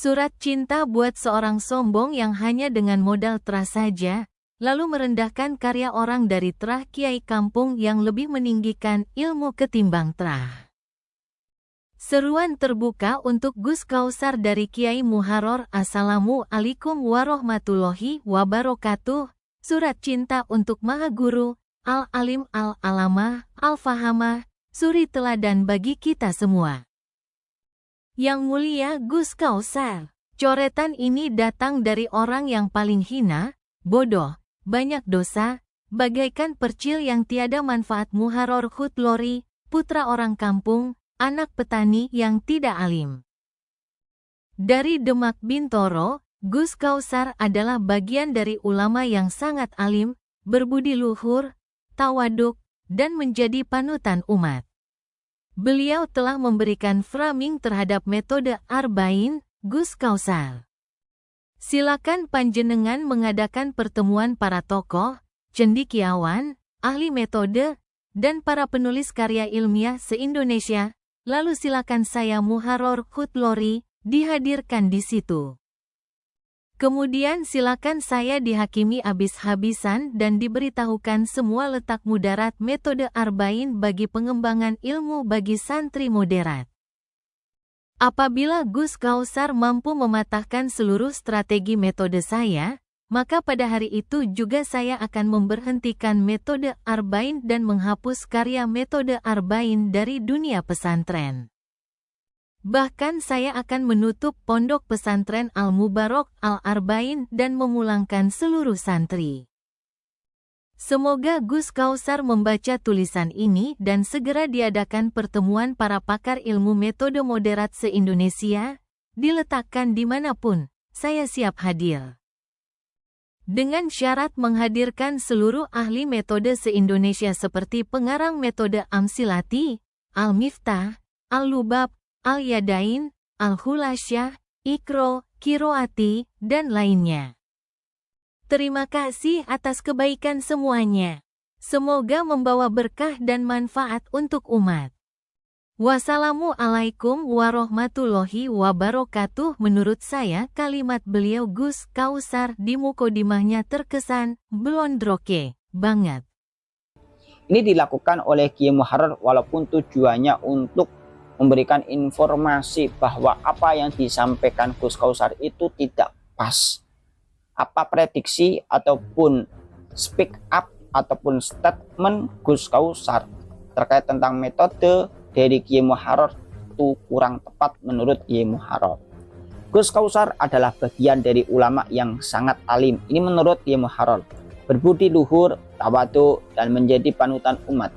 Surat cinta buat seorang sombong yang hanya dengan modal terah saja, lalu merendahkan karya orang dari terah kiai kampung yang lebih meninggikan ilmu ketimbang terah. Seruan terbuka untuk Gus Kausar dari Kiai Muharrar. Assalamualaikum warahmatullahi wabarakatuh. Surat cinta untuk Maha Guru, Al-Alim Al-Alamah, Al-Fahamah, suri teladan bagi kita semua. Yang mulia Gus Kausar, coretan ini datang dari orang yang paling hina, bodoh, banyak dosa, bagaikan percil yang tiada manfaat. Muharrar Hutlori, putra orang kampung, anak petani yang tidak alim. Dari Demak Bintoro, Gus Kausar adalah bagian dari ulama yang sangat alim, berbudi luhur, tawaduk, dan menjadi panutan umat. Beliau telah memberikan framing terhadap metode Arba'in, Gus Kausar. Silakan panjenengan mengadakan pertemuan para tokoh, cendekiawan, ahli metode, dan para penulis karya ilmiah se-Indonesia. Lalu silakan saya Muharrar Hutlori dihadirkan di situ. Kemudian silakan saya dihakimi habis-habisan dan diberitahukan semua letak mudarat metode Arba'in bagi pengembangan ilmu bagi santri moderat. Apabila Gus Kausar mampu mematahkan seluruh strategi metode saya, maka pada hari itu juga saya akan memberhentikan metode Arba'in dan menghapus karya metode Arba'in dari dunia pesantren. Bahkan saya akan menutup pondok pesantren Al-Mubarak Al-Arba'in dan memulangkan seluruh santri. Semoga Gus Kausar membaca tulisan ini dan segera diadakan pertemuan para pakar ilmu metode moderat se-Indonesia, diletakkan dimanapun, saya siap hadir. Dengan syarat menghadirkan seluruh ahli metode se-Indonesia seperti pengarang metode Amsilati, Al-Miftah, Al-Lubab, Al-Yadain, Al-Hulasyah, Ikro, Kiroati, dan lainnya. Terima kasih atas kebaikan semuanya. Semoga membawa berkah dan manfaat untuk umat. Wassalamualaikum warahmatullahi wabarakatuh. Menurut saya kalimat beliau Gus Kausar di mukodimahnya terkesan blondroke banget. Ini dilakukan oleh Kiai Muharrar walaupun tujuannya untuk memberikan informasi bahwa apa yang disampaikan Gus Kausar itu tidak pas. Apa prediksi ataupun speak up ataupun statement Gus Kausar terkait tentang metode dari Kiai Muharrar itu kurang tepat menurut Kiai Muharrar. Gus Kausar adalah bagian dari ulama yang sangat alim. Ini menurut Kiai Muharrar. Berbudi luhur, tawadhu, dan menjadi panutan umat.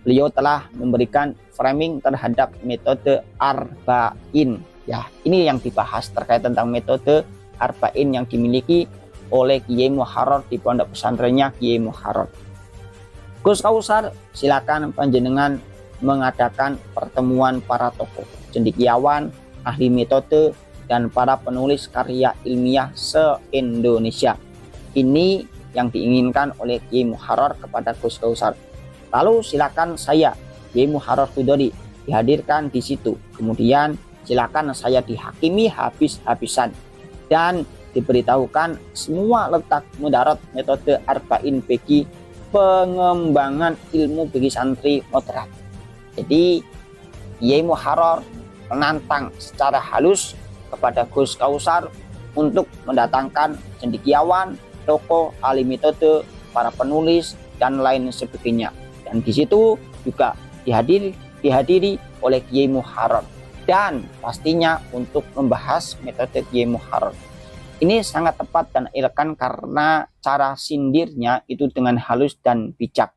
Beliau telah memberikan framing terhadap metode Arba'in. Ya, ini yang dibahas terkait tentang metode Arba'in yang dimiliki oleh Kiai Muharrar di pondok pesantrennya Kiai Muharrar. Gus Kausar, silakan panjenengan mengadakan pertemuan para tokoh, cendekiawan, ahli metode, dan para penulis karya ilmiah se-Indonesia. Ini yang diinginkan oleh Kiai Muharrar kepada Gus Kausar. Lalu silakan saya, Kiai Muharrar Hutlori, dihadirkan di situ. Kemudian silakan saya dihakimi habis-habisan dan diberitahukan semua letak mudarat metode Arba'in bagi pengembangan ilmu bagi santri moderat. Jadi Kiai Muharrar menantang secara halus kepada Gus Kausar untuk mendatangkan cendekiawan, tokoh, ahli metode, para penulis, dan lain sebagainya. Dan di situ juga dihadiri oleh Kiai Muharrar. Dan pastinya untuk membahas metode Kiai Muharrar. Ini sangat tepat dan elegan karena cara sindirnya itu dengan halus dan bijak.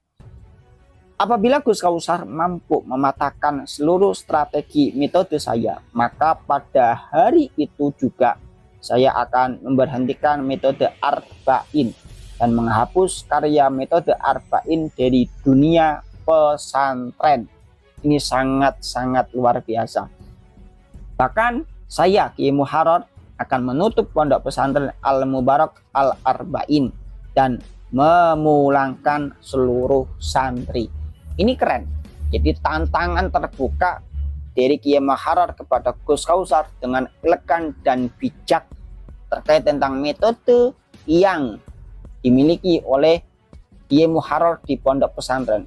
Apabila Gus Kausar mampu mematahkan seluruh strategi metode saya, maka pada hari itu juga saya akan memberhentikan metode Arba'in dan menghapus karya metode Arba'in dari dunia pesantren. Ini sangat-sangat luar biasa. Bahkan saya Kiai Muharrar akan menutup pondok pesantren Al-Mubarak Al-Arba'in dan memulangkan seluruh santri. Ini keren. Jadi tantangan terbuka dari Kiai Muharrar kepada Gus Kausar dengan elegan dan bijak terkait tentang metode yang dimiliki oleh Kiai Muharrar di pondok pesantren,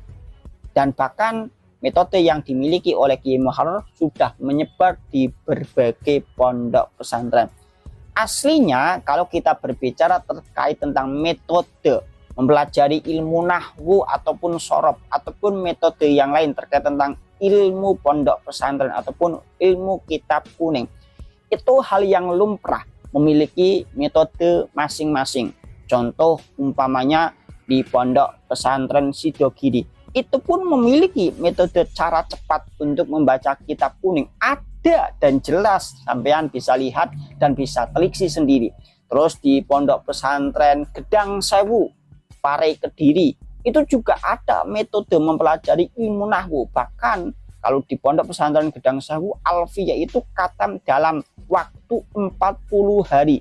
dan bahkan metode yang dimiliki oleh Kiai Muharrar sudah menyebar di berbagai pondok pesantren. Aslinya kalau kita berbicara terkait tentang metode mempelajari ilmu nahwu ataupun sorof ataupun metode yang lain terkait tentang ilmu pondok pesantren ataupun ilmu kitab kuning, itu hal yang lumrah memiliki metode masing-masing. Contoh umpamanya di pondok pesantren Sidogiri, itu pun memiliki metode cara cepat untuk membaca kitab kuning, ada dan jelas, sampean bisa lihat dan bisa teliksi sendiri. Terus di pondok pesantren Gedang Sewu Pare Kediri, itu juga ada metode mempelajari ilmu nahwu. Bahkan kalau di pondok pesantren Gedang Sewu, alfiyah itu khatam dalam waktu 40 hari.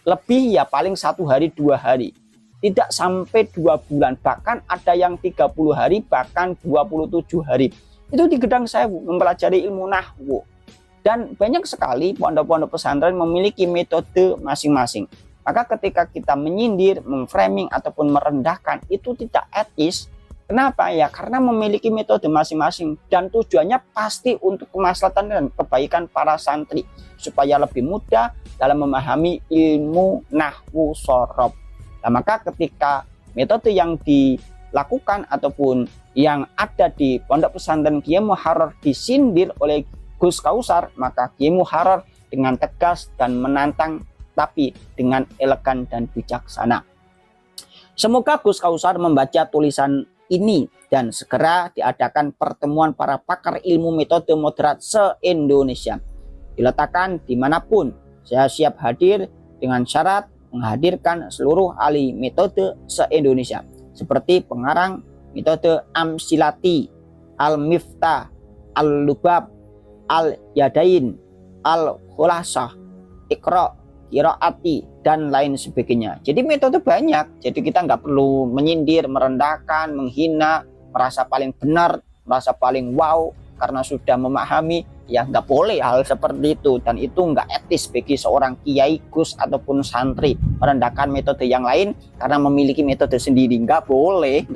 Lebih ya paling 1 hari 2 hari. Tidak sampai 2 bulan. Bahkan ada yang 30 hari, bahkan 27 hari. Itu di Gedang Sewu mempelajari ilmu nahwu. Dan banyak sekali pondok-pondok pesantren memiliki metode masing-masing. Maka ketika kita menyindir, memframing ataupun merendahkan, itu tidak etis. Kenapa ya? Karena memiliki metode masing-masing dan tujuannya pasti untuk kemaslahatan dan kebaikan para santri supaya lebih mudah dalam memahami ilmu nahwu sorof. Nah, maka ketika metode yang dilakukan ataupun yang ada di pondok pesantren Kiai Muharrar disindir oleh Gus Kausar, maka Kiai Muharrar dengan tegas dan menantang, tapi dengan elegan dan bijaksana. Semoga Gus Kausar membaca tulisan ini dan segera diadakan pertemuan para pakar ilmu metode moderat se-Indonesia. Diletakkan dimanapun, saya siap hadir dengan syarat menghadirkan seluruh ahli metode se-Indonesia seperti pengarang metode Amsilati, Al-Miftah, Al-Lubab, Al-Yadain, Al-Khulasah, Iqra, Qiraati, dan lain sebagainya. Jadi metode banyak, jadi kita nggak perlu menyindir, merendahkan, menghina, merasa paling benar, merasa paling wow karena sudah memahami. Ya nggak boleh hal seperti itu, dan itu nggak etis bagi seorang kiai, gus ataupun santri merendahkan metode yang lain karena memiliki metode sendiri. Nggak boleh,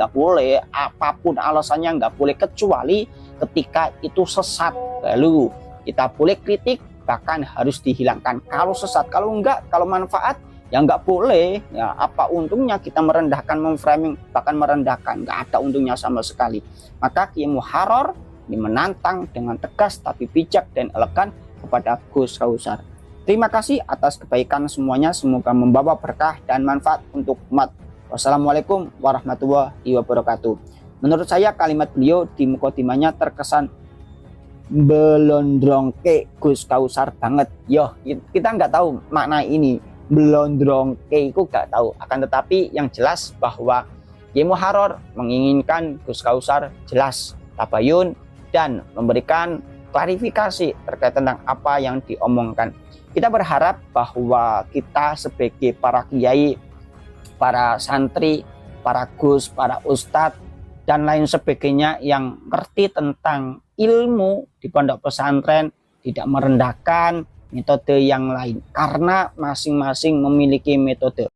apapun alasannya nggak boleh, kecuali ketika itu sesat, lalu kita boleh kritik, bahkan harus dihilangkan kalau sesat. Kalau enggak, kalau manfaat ya nggak boleh. Ya apa untungnya kita merendahkan, memframing, bahkan merendahkan, nggak ada untungnya sama sekali. Maka Kiai Muharrar ini menantang dengan tegas tapi bijak dan elegan kepada Gus Kausar. Terima kasih atas kebaikan semuanya, semoga membawa berkah dan manfaat untuk umat. Wassalamualaikum warahmatullahi wabarakatuh. Menurut saya kalimat beliau di mukadimahnya terkesan belondrongke Gus Kausar banget. Yo, kita nggak tahu makna ini belondrongke, itu nggak tahu. Akan tetapi yang jelas bahwa Kiai Muharrar menginginkan Gus Kausar jelas, tabayun, dan memberikan klarifikasi terkait tentang apa yang diomongkan. Kita berharap bahwa kita sebagai para kiai, para santri, para gus, para ustadz, dan lain sebagainya yang ngerti tentang ilmu di pondok pesantren tidak merendahkan metode yang lain, karena masing-masing memiliki metode.